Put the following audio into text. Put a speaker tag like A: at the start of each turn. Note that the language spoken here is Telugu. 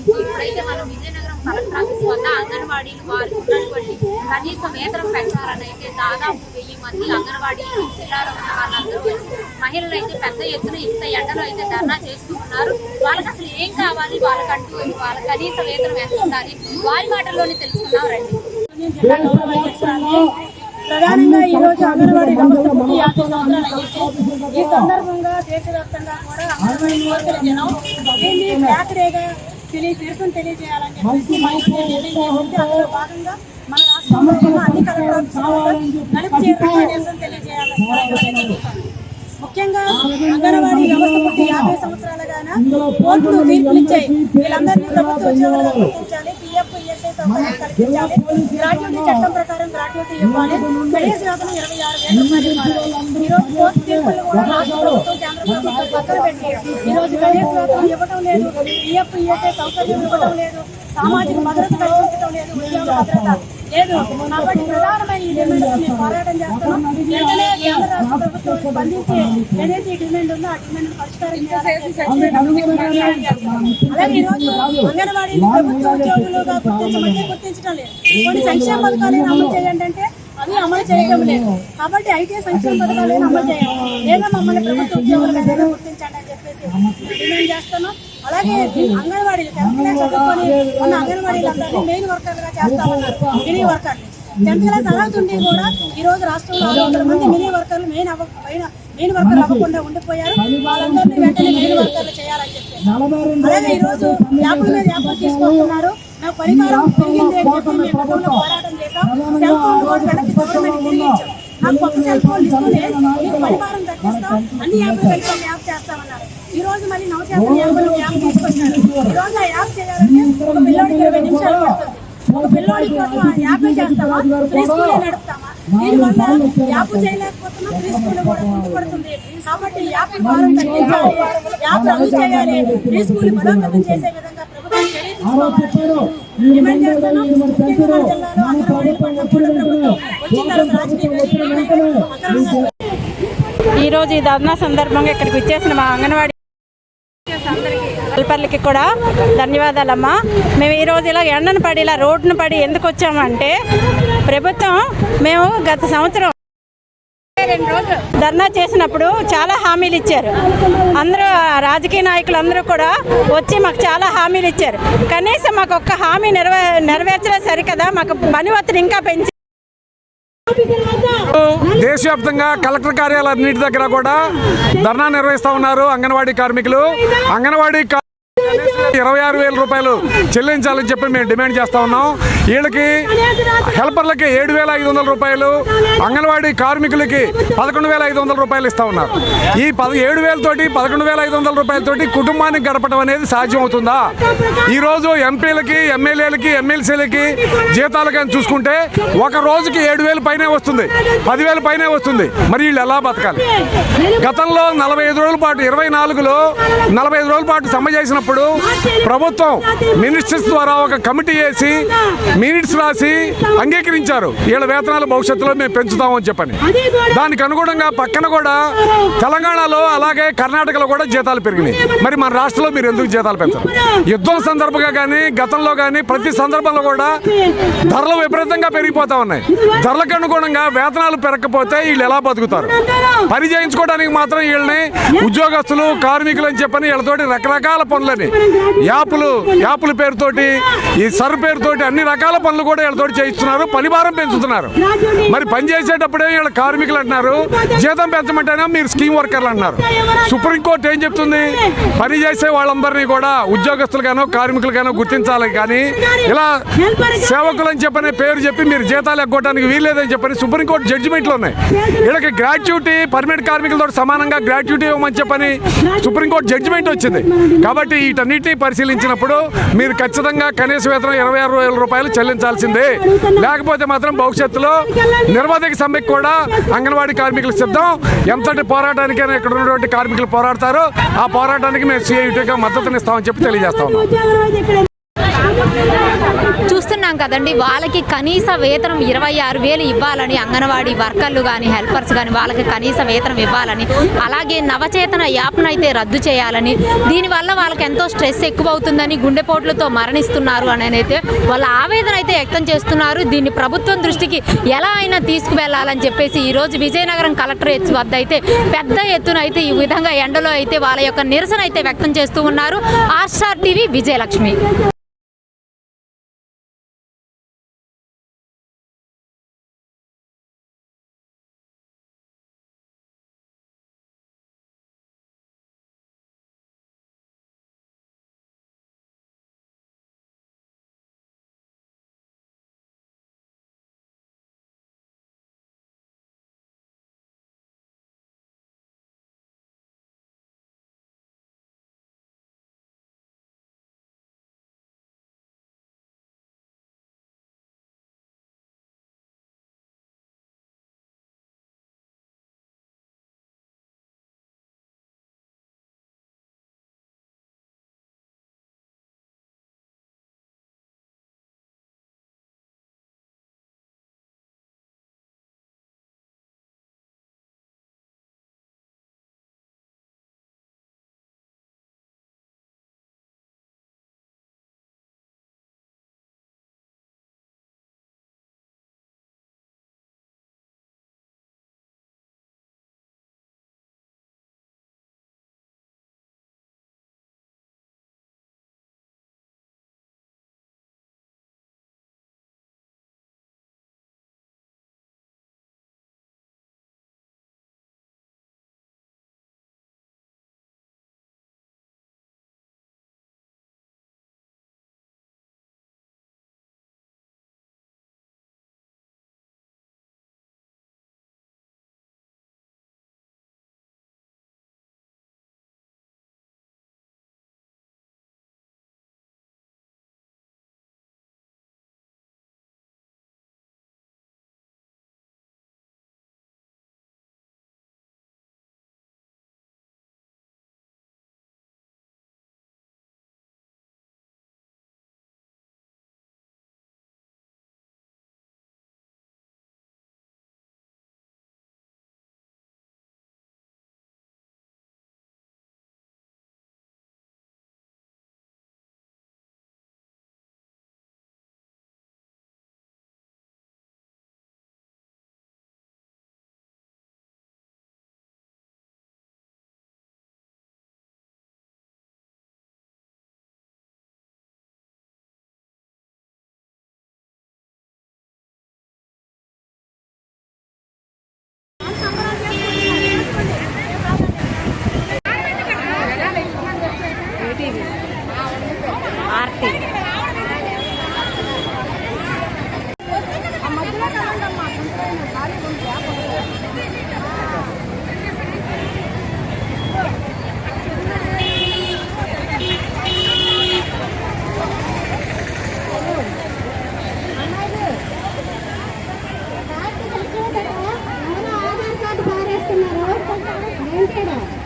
A: ఇప్పుడైతే మనం విజయనగరం కలెక్టర్ ఆఫీస్ వద్ద అంగన్వాడీలు వారికి ఉన్నటువంటి కనీస వేతనం పెంచాలని అయితే దాదాపు 1000 మంది అంగన్వాడీలు జిల్లాలో ఉన్న వాళ్ళందరూ మహిళలు అయితే పెద్ద ఎత్తున ఇంత ఎండలో అయితే ధర్నా చేస్తూ ఉన్నారు. వాళ్ళకి అసలు ఏం కావాలి, వాళ్ళకంటూ వాళ్ళ కనీస వేతనం ఎంత ఉండాలి, వారి మాటల్లోనే తెలుసుకున్నాం రండి.
B: ప్రధానంగా ఈ రోజు అంగన్వాడీ వ్యవస్థ 50 సంవత్సరాలు అయ్యింది. ఈ సందర్భంగా దేశవ్యాప్తంగా కూడా అంగన్వాడీ వర్కర్ల జనం దీన్ని బ్లాక్ డేగా తెలియజేయాలని చెప్పేసి అందులో భాగంగా మన రాష్ట్రంలో అన్ని కలెక్టర్ ఆఫీసులలో నలుపు చీరలు తెలియజేయాలని ముఖ్యంగా అంగన్వాడీ వ్యవస్థ 50 సంవత్సరాలుగానే కోర్టులు తీర్పులు ఇచ్చాయి. వీళ్ళందరినీ ప్రభుత్వ ఉద్యోగులుగా గుర్తించాలి, పిఎఫ్ ఈఎస్ఐ సౌకర్యం కల్పించాలి, గ్రాట్యుటీ చట్టం ప్రకారం గ్రాట్యుటీ ఇవ్వాలి, కనీస వేతనం 26,000 రూపాయలు. ఈ రోజు కోర్టు తీర్పులు కూడా రాష్ట్ర ప్రభుత్వం కేంద్ర ప్రభుత్వం పక్కన పెట్టి ఈ రోజు కనీస వేతనం ఇవ్వడం లేదు, పిఎఫ్ ఈఎస్ఐ సౌకర్యం ఇవ్వడం లేదు, సామాజిక భద్రత కల్పించడం లేదు, ఉద్యోగ భద్రత లేదు. కాబట్టి ప్రధానమైన ఈ డిమాండ్ మేము పోరాటం చేస్తున్నాం. వెంటనే కేంద్ర రాష్ట్ర ప్రభుత్వం స్పందించి ఏదైతే ఈ డిమాండ్ ఉందో ఆ డిమాండ్ పరిష్కారం చేయాలి. అలాగే ఈ రోజు అంగన్వాడీ ప్రభుత్వ ఉద్యోగులుగా గుర్తించడం లేదు. కొన్ని సంక్షేమ పథకాలను అమలు చేయండి అంటే అవి అమలు చేయడం లేదు. కాబట్టి అయితే సంక్షేమ పథకాలను అమలు చేయాలి, లేదా మమ్మల్ని ప్రభుత్వ ఉద్యోగులుగా గుర్తించండి అని చెప్పేసి డిమాండ్ చేస్తున్నాం. అలాగే అంగన్వాడీలు 10th క్లాస్ చదువుకొని ఉన్న అంగన్వాడీలందరినీ మెయిన్ వర్కర్లుగా చేస్తామన్నారు. మినీ వర్కర్లు 10th క్లాస్ అర్హతుండి కూడా ఈ రోజు రాష్ట్రంలో 600 మంది మినీ వర్కర్లు మెయిన్ వర్కర్లు అవ్వకుండా ఉండిపోయారు. వాళ్ళందరినీ వెంటనే మెయిన్ వర్కర్లు చేయాలని చెప్పేసి అలాగే ఈ రోజు యాప్ల మీద యాప్లు తీసుకొస్తున్నారు. నాకు పరిహారం పెరిగింది అని చెప్పి మేము గతంలో పోరాటం చేశాం. సెల్ ఫోన్ కూడా వెనక్కి గవర్నమెంట్ తిరిగి ఇచ్చాం. నాకు కొత్త సెల్ ఫోన్ ఇస్తూనే మీకు పరిహారం తగ్గిస్తాం, అన్ని యాప్లు కలిపి యాప్ చేస్తామన్నారు. ఈ రోజు మళ్ళీ 950 యాప్ తీసుకొచ్చారు. ఈ రోజు ఆ యాప్ చేయాలంటే ఒక పిల్లోడికి 20 నిమిషాలు పడుతుంది. ఒక పిల్లోడి కోసం ఆ యాప్ చేస్తామా, ప్రీ స్కూలే నడుపుతామా? దీనివల్ల యాప్ చేయలేకపోతున్నా, ప్రీ స్కూల్ కూడా గుర్తుపడుతుంది. కాబట్టి యాప్ భారం తగ్గించాలి, యాప్ అమలు చేయాలి, ప్రీ స్కూల్ బలోపేతం చేసే విధంగా ప్రభుత్వం చర్య తీసుకోవాలని డిమాండ్ చేస్తున్నాం. ముఖ్యంగా మన జిల్లాలో అంగన్వాడీ పట్ల ప్రభుత్వం వచ్చిన తర్వాత రాజకీయ
C: ఈరోజు ఈ ధర్నా సందర్భంగా ఇక్కడికి వచ్చేసిన మా అంగన్వాడీ హెల్పర్లకి కూడా ధన్యవాదాలమ్మా. మేము ఈరోజు ఇలా ఎండను పడి ఇలా రోడ్డును పడి ఎందుకు వచ్చామంటే ప్రభుత్వం మేము గత సంవత్సరం 2 రోజులు ధర్నా చేసినప్పుడు చాలా హామీలు ఇచ్చారు. అందరూ రాజకీయ నాయకులు అందరూ కూడా వచ్చి మాకు చాలా హామీలు ఇచ్చారు. కనీసం మాకు ఒక్క హామీ నెరవేర్చలేదు సరికదా, మాకు పని ఒత్తిడి ఇంకా పెంచి
D: దేశవ్యాప్తంగా కలెక్టర్ కార్యాలన్నింటి దగ్గర కూడా ధర్నా నిర్వహిస్తూ ఉన్నారు అంగన్వాడీ కార్మికులు. అంగన్వాడీ 26,000 రూపాయలు చెల్లించాలని చెప్పి మేము డిమాండ్ చేస్తూ ఉన్నాం. వీళ్ళకి హెల్పర్లకి 7,500 రూపాయలు, అంగన్వాడీ కార్మికులకి 11,500 రూపాయలు ఇస్తూ ఉన్నారు. ఈ 7,000 తోటి 11,500 రూపాయలతోటి కుటుంబాన్ని గడపడం అనేది సాధ్యం అవుతుందా? ఈరోజు ఎంపీలకి, ఎమ్మెల్యేలకి, ఎమ్మెల్సీలకి జీతాలు కానీ చూసుకుంటే ఒక రోజుకి 7,000 పైనే వస్తుంది, 10,000 పైనే వస్తుంది. మరి వీళ్ళు ఎలా బతకాలి? గతంలో 45 రోజుల పాటు 24లో 45 రోజుల పాటు సమ్మె చేసినప్పుడు ప్రభుత్వం మినిస్టర్స్ ద్వారా ఒక కమిటీ వేసి మినిట్స్ రాసి అంగీకరించారు, వీళ్ళ వేతనాలు భవిష్యత్తులో మేము పెంచుతామని చెప్పని. దానికి అనుగుణంగా పక్కన కూడా తెలంగాణలో అలాగే కర్ణాటకలో కూడా జీతాలు పెరిగినాయి. మరి మన రాష్ట్రంలో మీరు ఎందుకు జీతాలు పెంచారు? యుద్ధం సందర్భంగా కానీ గతంలో కానీ ప్రతి సందర్భంలో కూడా ధరలు విపరీతంగా పెరిగిపోతా ఉన్నాయి. ధరలకు అనుగుణంగా వేతనాలు పెరగకపోతే వీళ్ళు ఎలా బతుకుతారు? పని చేయించుకోవడానికి మాత్రం వీళ్ళని ఉద్యోగస్తులు, కార్మికులు అని చెప్పని వీళ్ళతోటి రకరకాల పనులని యాప్ల పేరుతోటి, ఈ సర్ పేరుతోటి అన్ని రకాల రకాల పనులు కూడా వీళ్ళతో చేయిస్తున్నారు, పని భారం పెంచుతున్నారు. మరి పని చేసేటప్పుడే వీళ్ళ కార్మికులు అంటున్నారు, జీతం పెంచమంటేనే మీరు స్కీమ్ వర్కర్లు అంటున్నారు. సుప్రీంకోర్టు ఏం చెప్తుంది? పని చేసే వాళ్ళందరినీ కూడా ఉద్యోగస్తులుగానో కార్మికులుగానో గుర్తించాలి, కానీ ఇలా సేవకులు అని చెప్పని పేరు చెప్పి మీరు జీతాలు ఎగ్గొట్టడానికి వీల్లేదని చెప్పని సుప్రీంకోర్టు జడ్జిమెంట్లు ఉన్నాయి. వీళ్ళకి గ్రాట్యుటీ పర్మనెంట్ కార్మికులతో సమానంగా గ్రాట్యుటీ ఇవ్వమని చెప్పని సుప్రీంకోర్టు జడ్జిమెంట్ వచ్చింది. కాబట్టి వీటన్నిటిని పరిశీలించినప్పుడు మీరు ఖచ్చితంగా కనీస వేతనం 26,000 రూపాయలు చెల్లించాల్సిందే. లేకపోతే మాత్రం భవిష్యత్తులో నిరవధిక సమ్మెకు కూడా అంగన్వాడీ కార్మికులు సిద్ధం. ఎంతటి పోరాటానికైనా ఇక్కడ ఉన్నటువంటి కార్మికులు పోరాడతారో ఆ పోరాటానికి మేము సిఐటిగా మద్దతునిస్తామని చెప్పి తెలియజేస్తా ఉన్నాం.
A: చూస్తున్నాం కదండి, వాళ్ళకి కనీస వేతనం 26,000 ఇవ్వాలని అంగన్వాడీ వర్కర్లు కానీ హెల్పర్స్ కానీ వాళ్ళకి కనీస వేతనం ఇవ్వాలని, అలాగే నవచేతన యాప్ను అయితే రద్దు చేయాలని, దీనివల్ల వాళ్ళకి ఎంతో స్ట్రెస్ ఎక్కువ అవుతుందని, గుండెపోట్లతో మరణిస్తున్నారు అని అయితే వాళ్ళ ఆవేదన అయితే వ్యక్తం చేస్తున్నారు. దీన్ని ప్రభుత్వం దృష్టికి ఎలా అయినా తీసుకువెళ్లాలని చెప్పేసి ఈరోజు విజయనగరం కలెక్టరేట్ వద్ద అయితే పెద్ద ఎత్తున అయితే ఈ విధంగా ఎండలో అయితే వాళ్ళ యొక్క నిరసన అయితే వ్యక్తం చేస్తూ ఉన్నారు. ఆర్స్టార్ టీవీ విజయలక్ష్మి.
E: ఆధార్ కార్డు పారేస్తున్నారు.